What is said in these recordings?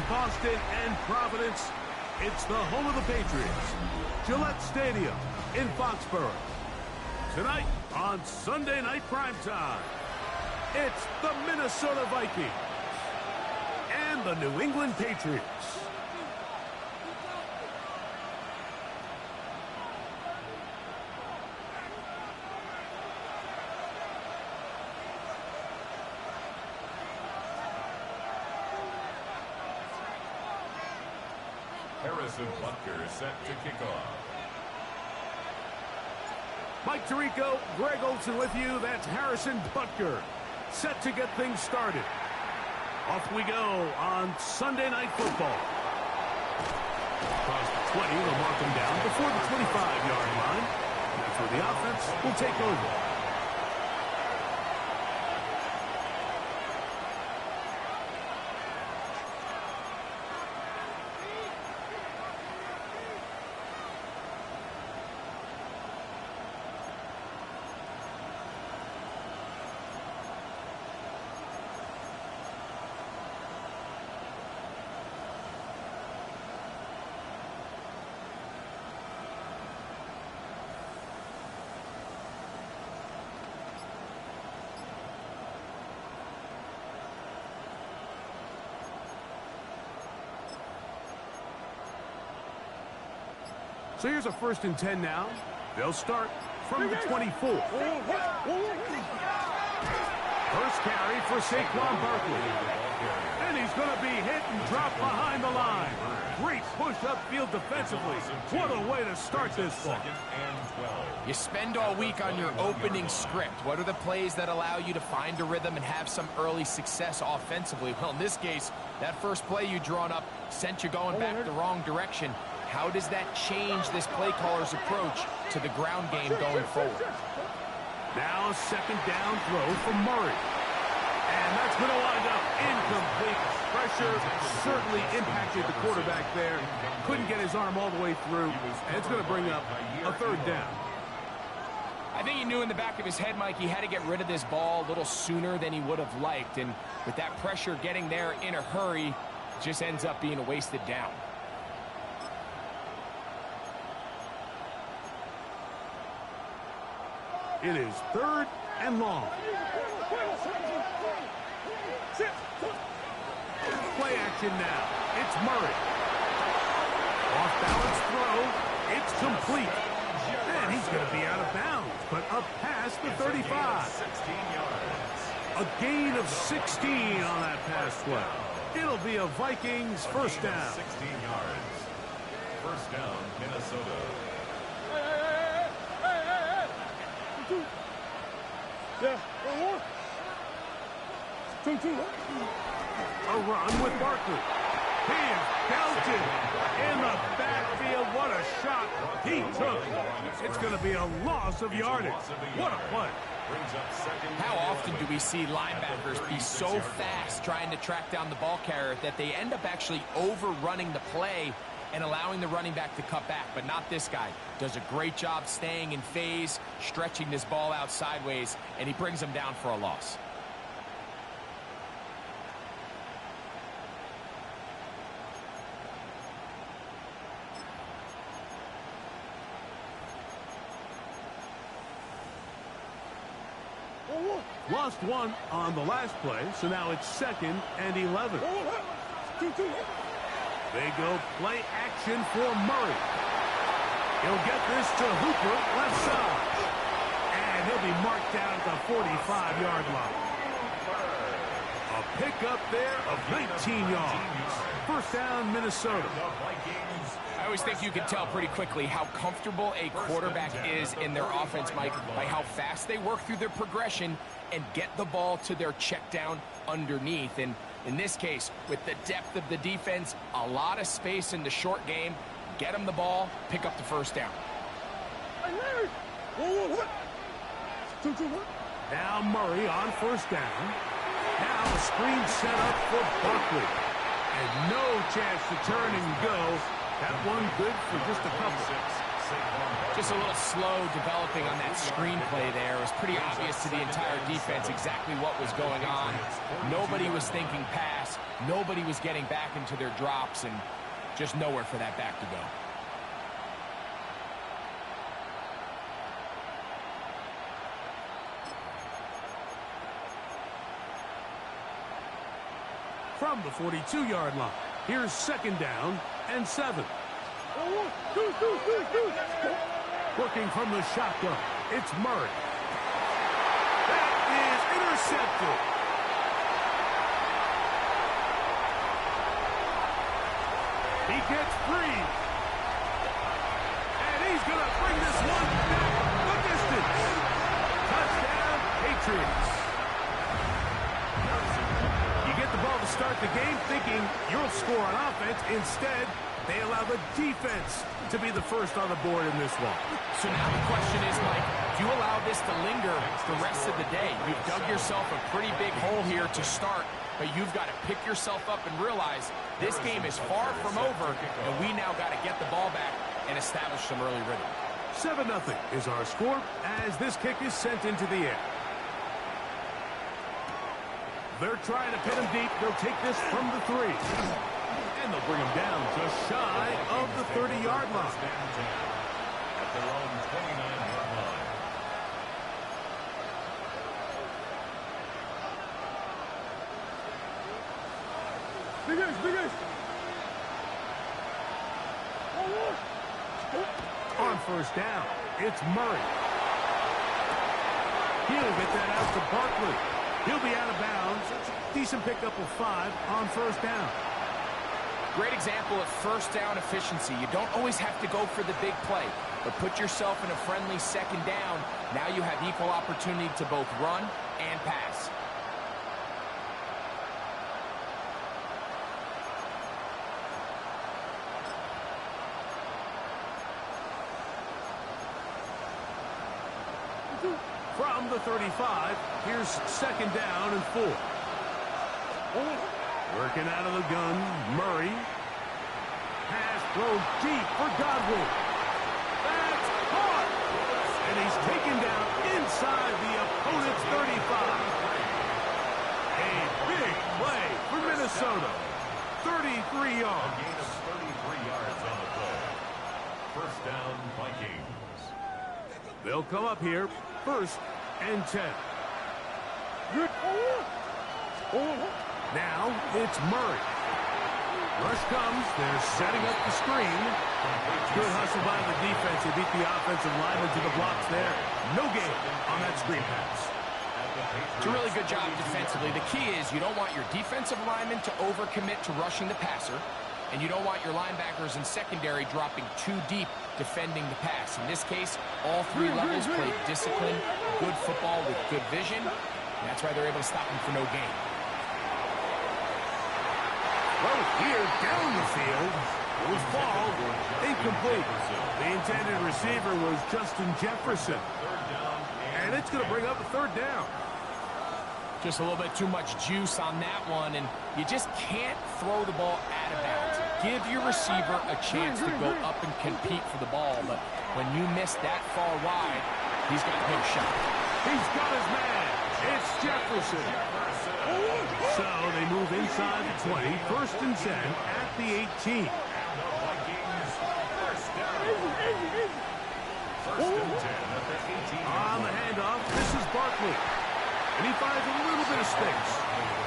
Boston and Providence, it's the home of the Patriots, Gillette Stadium in Foxborough. Tonight on Sunday Night Primetime, it's the Minnesota Vikings and the New England Patriots. Harrison Butker set to kick off. Mike Tirico, Greg Olsen with you. That's Harrison Butker set to get things started. Off we go on Sunday Night Football. Across the 20, they'll mark him down before the 25-yard line. That's where the offense will take over. So here's a 1st and 10 now. They'll start from the 24. First carry for Saquon Barkley. And he's going to be hit and dropped behind the line. Great push upfield defensively. What a way to start this one. You spend all week on your opening script. What are the plays that allow you to find a rhythm and have some early success offensively? Well, in this case, that first play you drawn up sent you going back the wrong direction. How does that change this play caller's approach to the ground game going forward? Now a 2nd down throw from Murray. And that's going to wind up incomplete. Pressure certainly impacted the quarterback there. Couldn't get his arm all the way through. And it's going to bring up a 3rd down. I think he knew in the back of his head, Mike, he had to get rid of this ball a little sooner than he would have liked. And with that pressure getting there in a hurry, it just ends up being a wasted down. It is 3rd and long. Play action now. It's Murray. Off balance throw. It's complete. And he's going to be out of bounds, but up past the 35. A gain of 16 on that pass play. It'll be a Vikings 1st down. 16 yards. 1st down, Minnesota. A run with Barkley. He is belted in the backfield. What a shot he took. It's going to be a loss of yardage. What a play. How often do we see linebackers be so fast trying to track down the ball carrier that they end up actually overrunning the play and allowing the running back to cut back? But not this guy. Does a great job staying in phase, stretching this ball out sideways, and he brings him down for a loss. Lost one on the last play, so now it's 2nd and 11. They go play action for Murray. He'll get this to Hooper, left side. And he'll be marked down at the 45-yard line. A pickup there of 19 yards. 1st down, Minnesota. I always think you can tell pretty quickly how comfortable a quarterback is in their offense, Mike, by how fast they work through their progression and get the ball to their check down underneath. And in this case, with the depth of the defense, a lot of space in the short game, get them the ball, pick up the 1st down. Now Murray on 1st down. Now a screen set up for Barkley. And no chance to turn and go. That one good for just a couple. Just a little slow developing on that screenplay there. It was pretty obvious to the entire defense exactly what was going on. Nobody was thinking pass. Nobody was getting back into their drops, and just nowhere for that back to go. From the 42-yard line, here's 2nd down and 7. Working from the shotgun, it's Murray. That is intercepted. He gets free. And he's going to bring this one back the distance. Touchdown, Patriots. You get the ball to start the game thinking you'll score on offense. Instead, they allow the defense to be the first on the board in this one. So now the question is, Mike, do you allow this to linger the rest of the day? You've dug yourself a pretty big hole here to start, but you've got to pick yourself up and realize this game is far from over, and we now got to get the ball back and establish some early rhythm. 7-0 is our score as this kick is sent into the air. They're trying to pin him deep. They'll take this from the 3. And they'll bring him down just shy of the 30-yard line. At their own 29-yard line. On 1st down, it's Murray. He'll get that out to Barkley. He'll be out of bounds. Decent pickup of 5 on 1st down. Great example of 1st down efficiency. You don't always have to go for the big play, but put yourself in a friendly 2nd down. Now you have equal opportunity to both run and pass. From the 35, here's 2nd down and 4. Working out of the gun, Murray. Pass thrown deep for Godwin. That's caught! And he's taken down inside the opponent's 35. A big play for Minnesota. 33 yards. Gain of 33 yards on the play. 1st down, Vikings. They'll come up here, 1st and 10. Now it's Murray. Rush comes. They're setting up the screen. Good hustle by the defense. They beat the offensive lineman to the blocks there. No gain on that screen pass. It's a really good job defensively. The key is you don't want your defensive linemen to overcommit to rushing the passer, and you don't want your linebackers in secondary dropping too deep defending the pass. In this case, all 3 levels played disciplined, good football with good vision, and that's why they're able to stop him for no gain. Well, here down the field was ball incomplete. The intended receiver was Justin Jefferson. And it's going to bring up a 3rd down. Just a little bit too much juice on that one, and you just can't throw the ball out of bounds. Give your receiver a chance to go up and compete for the ball, but when you miss that far wide, he's got no shot. He's got his man. It's Jefferson. So they move inside the 20, 1st and 10 at the 18. On the handoff, this is Barkley. And he finds a little bit of space.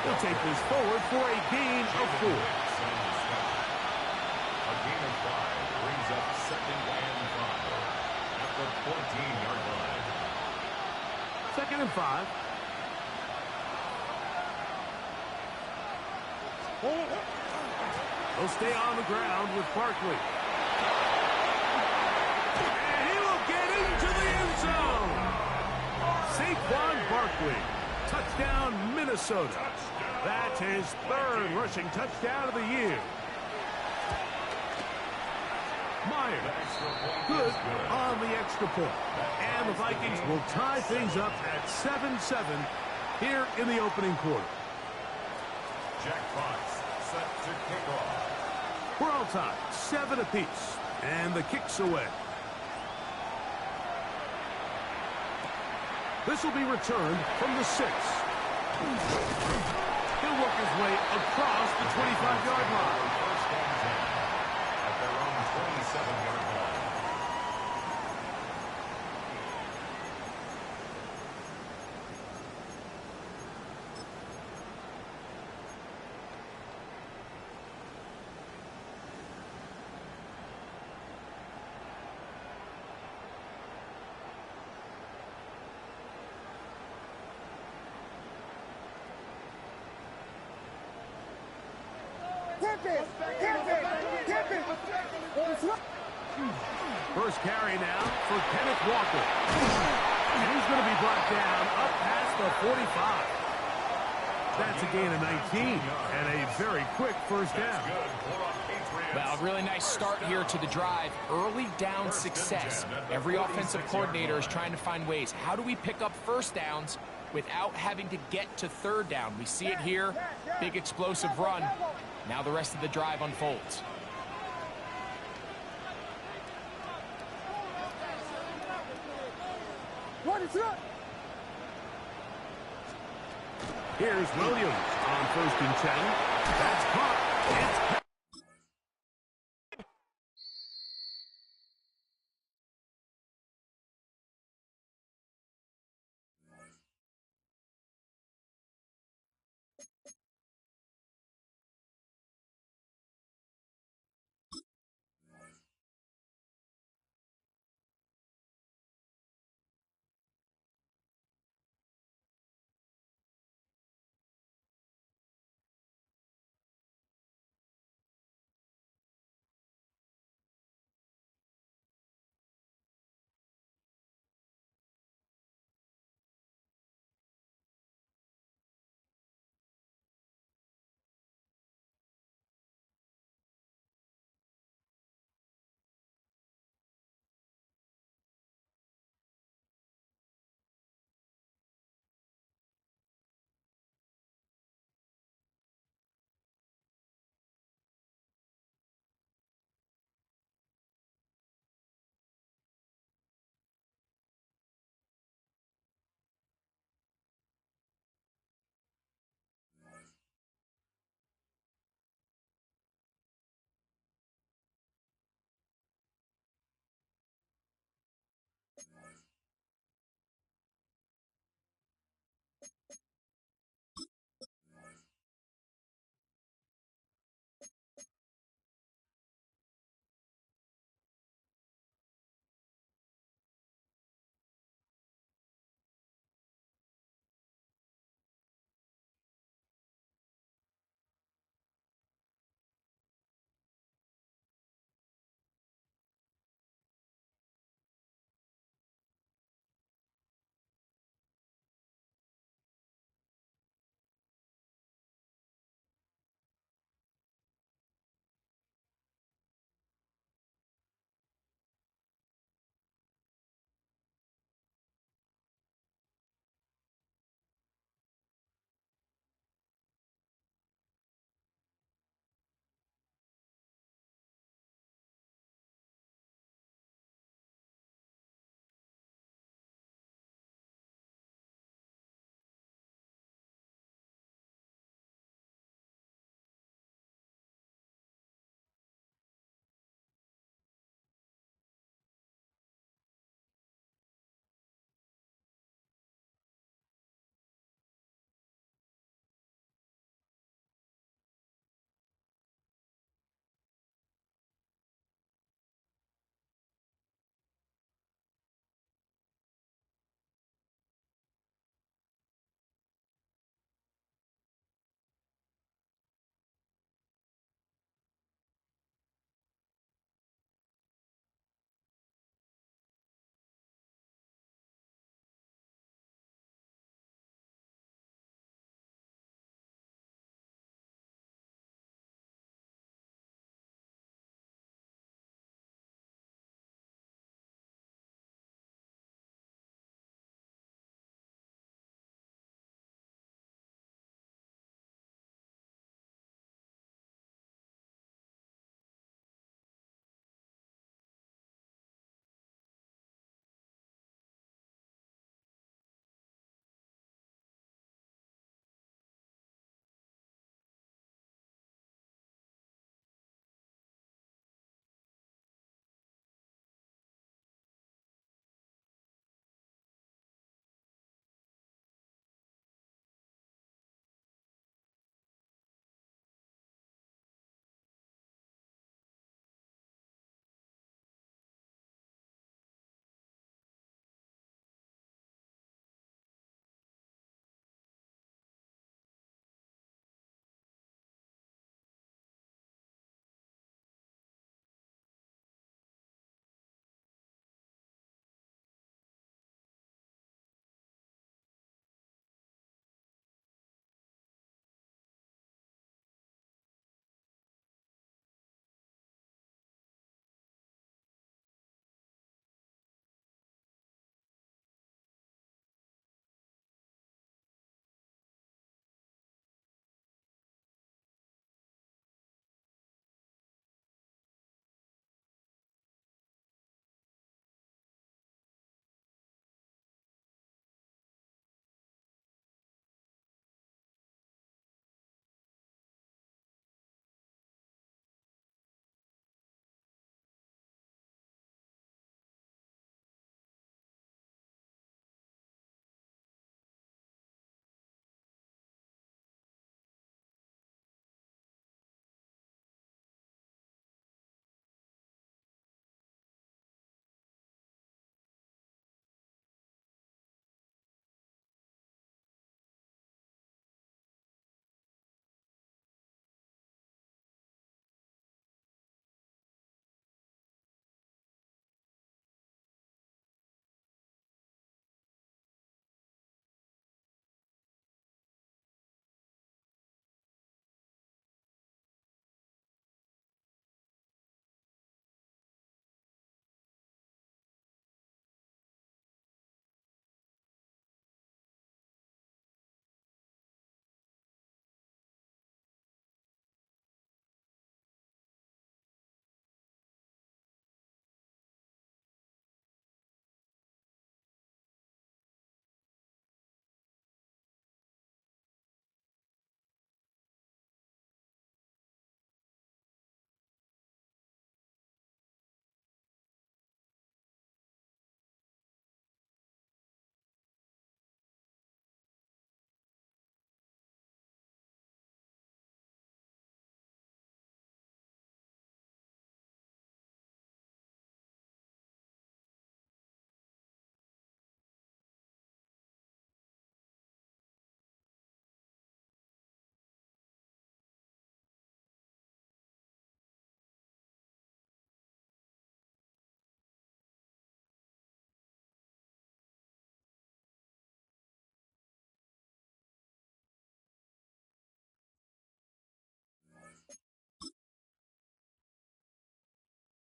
He'll take this forward for a gain of 4. A gain of 5 brings up 2nd and 5 at the 14-yard line. 2nd and 5. He'll stay on the ground with Barkley. And he will get into the end zone. Saquon Barkley. Touchdown, Minnesota. That's his 3rd rushing touchdown of the year. Myers, good on the extra point. And the Vikings will tie things up at 7-7 here in the opening quarter. Jack Fox set to kick off. We're all tied, 7 apiece, and the kick's away. This will be returned from the 6. He'll work his way across the 25-yard line. First and 10 at their own 27-yard line. First carry now for Kenneth Walker. And he's going to be brought down up past the 45. That's a gain of 19 and a very quick first down. Well, a really nice start here to the drive. Early down success. Every offensive coordinator is trying to find ways. How do we pick up first downs without having to get to third down? We see it here. Big explosive run. Now the rest of the drive unfolds. Here's Williams on 1st and 10. That's caught. It's